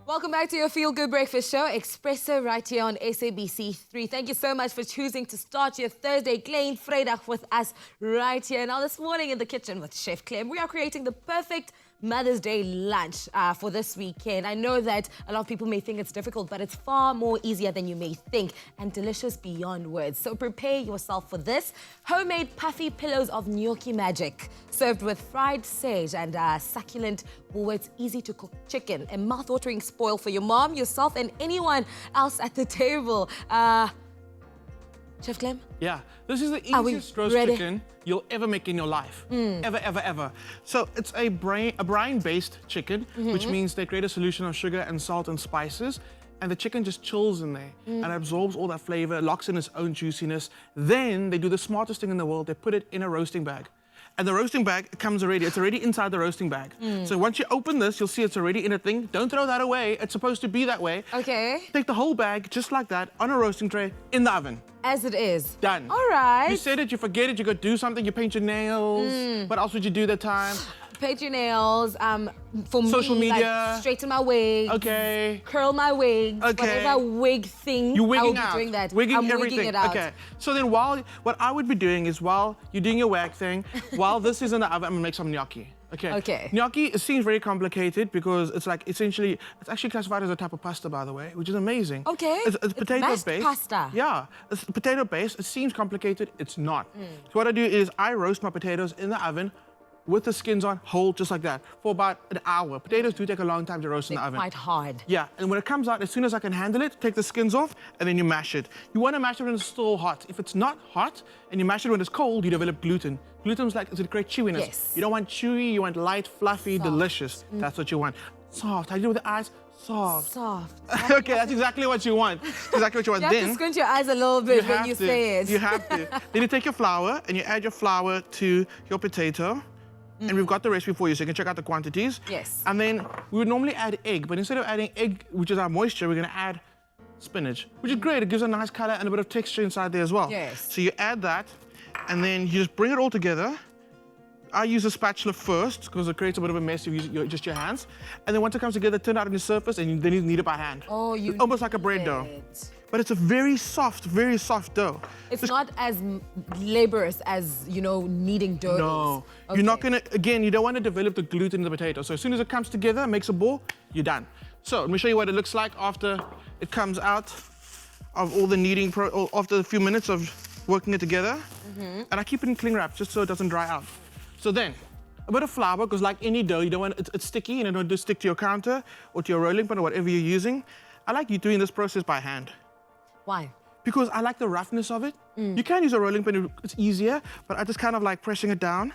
Welcome back to your Feel Good Breakfast Show, Espresso, right here on SABC3. Thank you so much for choosing to start your Thursday Klein Vrydag with us right here. Now, this morning in the kitchen with Chef Clem, we are creating the perfect Mother's Day lunch for this weekend. I know that a lot of people may think it's difficult, but it's far more easier than you may think and delicious beyond words. So prepare yourself for this. Homemade puffy pillows of gnocchi magic, served with fried sage and succulent Woolworths easy-to-cook chicken. A mouth-watering spoil for your mom, yourself, and anyone else at the table. Chef Clem? Yeah, this is the easiest roast ready? chicken you'll ever make in your life. Ever, ever, ever. So it's a brine-based chicken, which means they create a solution of sugar and salt and spices, and the chicken just chills in there and absorbs all that flavor, locks in its own juiciness. Then they do the smartest thing in the world. They put it in a roasting bag. And the roasting bag comes already, it's already inside the roasting bag. So once you open this, you'll see it's already in a thing. Don't throw that away, it's supposed to be that way. Okay. Take the whole bag, just like that, on a roasting tray, in the oven. As it is. Done. All right. You said it, you forget it, you go do something, you paint your nails. What else would you do that time? Paint your nails, for Social me, media. like, straighten my wigs. Okay. Curl my wigs. Okay. Whatever wig thing, You're wigging I will be out. doing that. Wigging I'm everything. wigging it out. Okay. So then what I would be doing is while you're doing your wag thing, while this is in the oven, I'm gonna make some gnocchi. Okay. Okay. Gnocchi, it seems very complicated because it's like essentially, it's actually classified as a type of pasta, by the way, which is amazing. Okay. It's potato mashed based. pasta. Yeah. It's potato based. It seems complicated. It's not. So what I do is I roast my potatoes in the oven with the skins on, whole, just like that, for about an hour. Potatoes do take a long time to roast in the oven. Quite hard. Yeah, and when it comes out, as soon as I can handle it, take the skins off, and then you mash it. You want to mash it when it's still hot. If it's not hot, and you mash it when it's cold, you develop gluten. Gluten's like, it's a great chewiness. Yes. You don't want chewy, you want light, fluffy, Soft. delicious. That's what you want. Soft, how do you do with the eyes? Soft. Soft. Okay, that's exactly what you want. Exactly what you want. You have to squint your eyes a little bit when you say it. You have to. Then you take your flour, and you add your flour to your potato. And we've got the recipe for you, so you can check out the quantities. Yes. And then we would normally add egg, but instead of adding egg, which is our moisture, we're gonna add spinach, which is great. It gives a nice color and a bit of texture inside there as well. Yes. So you add that, and then you just bring it all together. I use a spatula first, because it creates a bit of a mess if you use just your hands. And then once it comes together, turn it out on the surface, and then you knead it by hand. Oh, you It's almost like a bread dough. But it's a very soft dough. It's not as laborious as, you know, kneading dough. No, Okay. you're not gonna, again, you don't want to develop the gluten in the potato. So as soon as it comes together, makes a ball, you're done. So let me show you what it looks like after it comes out of all the kneading, after a few minutes of working it together. And I keep it in cling wrap just so it doesn't dry out. So then, a bit of flour, because like any dough, you don't want it's sticky and it don't just stick to your counter or to your rolling pin or whatever you're using. I like you doing this process by hand. Why? Because I like the roughness of it. You can use a rolling pin, it's easier, but I just kind of like pressing it down.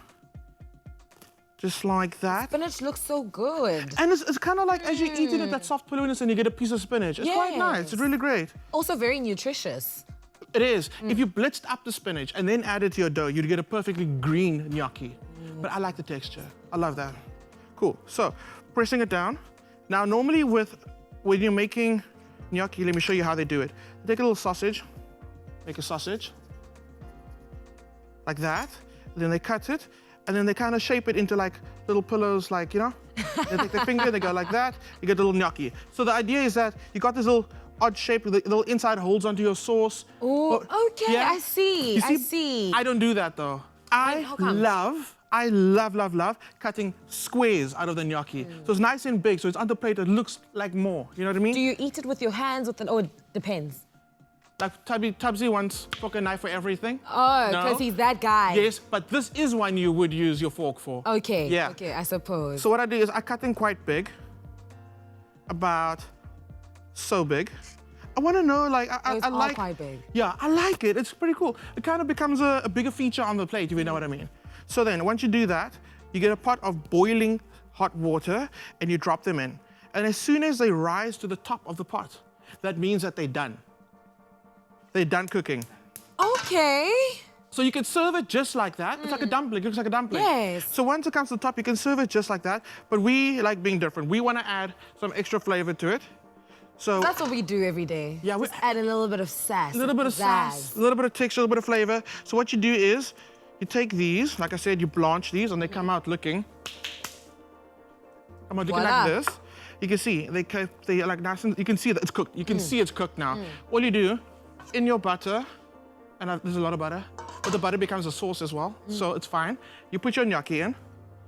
Just like that. Spinach looks so good. And it's kind of like, as you eat it, that soft pillowness and you get a piece of spinach. It's quite nice, it's really great. Also very nutritious. It is. If you blitzed up the spinach and then added to your dough, you'd get a perfectly green gnocchi. But I like the texture, I love that. Cool, so pressing it down. Now normally when you're making gnocchi, let me show you how they do it. Take a little sausage, make a sausage, like that. Then they cut it, and then they kind of shape it into like little pillows, like, you know? They take their finger, they go like that, you get a little gnocchi. So the idea is that you got this little odd shape, the little inside holds onto your sauce. Oh, okay, yeah? I see, You I see. I don't do that though. How come? I love cutting squares out of the gnocchi. So it's nice and big, so it's on the plate, it looks like more, you know what I mean? Do you eat it with your hands, or it depends? Like Tubbsy wants fork and knife for everything. Oh, because he's that guy. Yes, but this is one you would use your fork for. Okay, yeah. okay, I suppose. So what I do is I cut them quite big, about so big. I want to know, like, I like quite big. Yeah, I like it. It's pretty cool. It kind of becomes a bigger feature on the plate, if you know what I mean. So then, once you do that, you get a pot of boiling hot water and you drop them in. And as soon as they rise to the top of the pot, that means that they're done. They're done cooking. Okay. So you can serve it just like that. It's like a dumpling, it looks like a dumpling. Yes. So once it comes to the top, you can serve it just like that. But we like being different. We want to add some extra flavor to it. So that's what we do every day. Yeah, we just add a little bit of sass. A little bit of sass, a little bit of texture, a little bit of flavor. So what you do is, you take these, like I said, you blanch these and they come out looking I'm gonna do it like this. You can see, they are like nice and, you can see that it's cooked. You can see it's cooked now. All you do, in your butter, and there's a lot of butter, but the butter becomes a sauce as well, so it's fine. You put your gnocchi in,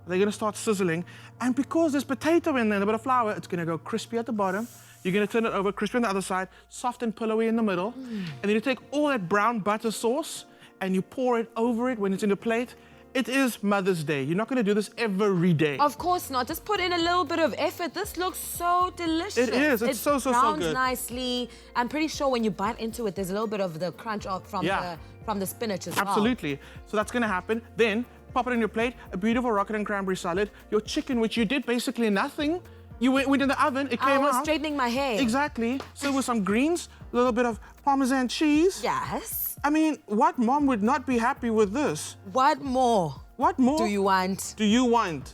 they're gonna start sizzling, and because there's potato in there and a bit of flour, it's gonna go crispy at the bottom. You're gonna turn it over, crispy on the other side, soft and pillowy in the middle, and then you take all that brown butter sauce and you pour it over it when it's in the plate. It is Mother's Day. You're not gonna do this every day. Of course not. Just put in a little bit of effort. This looks so delicious. It is. It's so good. Browns nicely. I'm pretty sure when you bite into it, there's a little bit of the crunch from the spinach as well. Absolutely. So that's gonna happen. Then pop it on your plate. A beautiful rocket and cranberry salad. Your chicken, which you did basically nothing. You went in the oven. It came out. I was straightening my hair. Exactly. So with some greens, a little bit of Parmesan cheese. Yes. I mean, what mom would not be happy with this? What more? What more do you want? Do you want?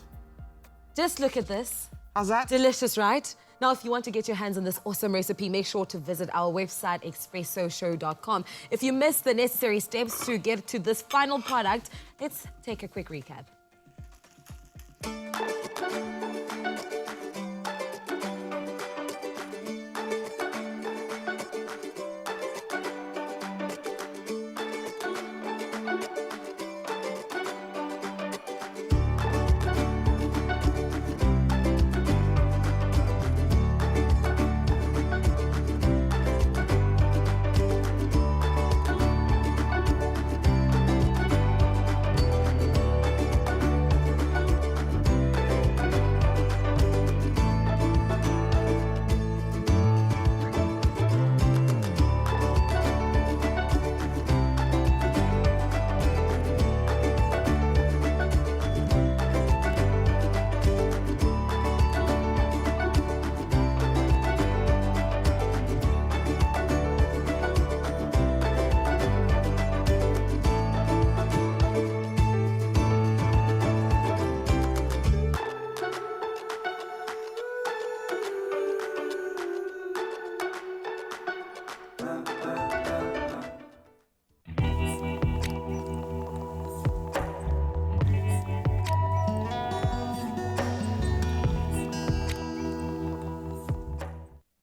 Just look at this. How's that? Delicious, right? Now, if you want to get your hands on this awesome recipe, make sure to visit our website, expressoshow.com. If you missed the necessary steps to get to this final product, let's take a quick recap.